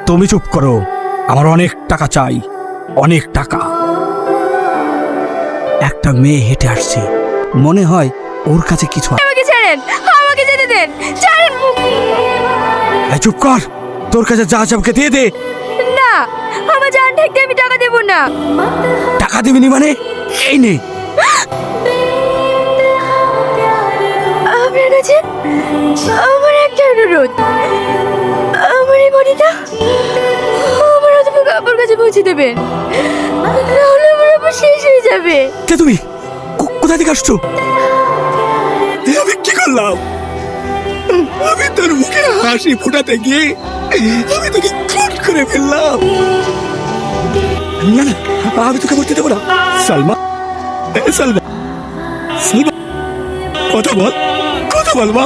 তুমি চুপ করো, আমার অনেক টাকা চাই, অনেক টাকা। একটা মেয়ে হেঁটে আসছে, মনে হয় ওর কাছে কিছু আছে। আমাকে ছেড়েন, আমাকে যেতে দেন, ছাড়েন। এই চুপ কর, তোর কাছে যা আছে আমাকে দিয়ে দে। না, আমার জান থাকতে আমি টাকা দেব না। টাকা দিবি নি মানে? এই নে। আপনার কাছে আমার একটা অনুরোধ, আমার এই বডিটা আমার অধ্যাপক আপনার কাছে পৌঁছে দেবেন, নাহলে আমার আবার শেষ হয়ে যাবে। কে তুমি? কোথা থেকে আসছো? আমি কি করলাম? আমি তোর মুখে হাসি ফোটাতে গিয়ে আমি তোকে খুন করে ফেললাম। না না, আমি তোকে মরতে দেবো না। সালমা, সালমা, সালমা, কথা বল, কথা বল মা।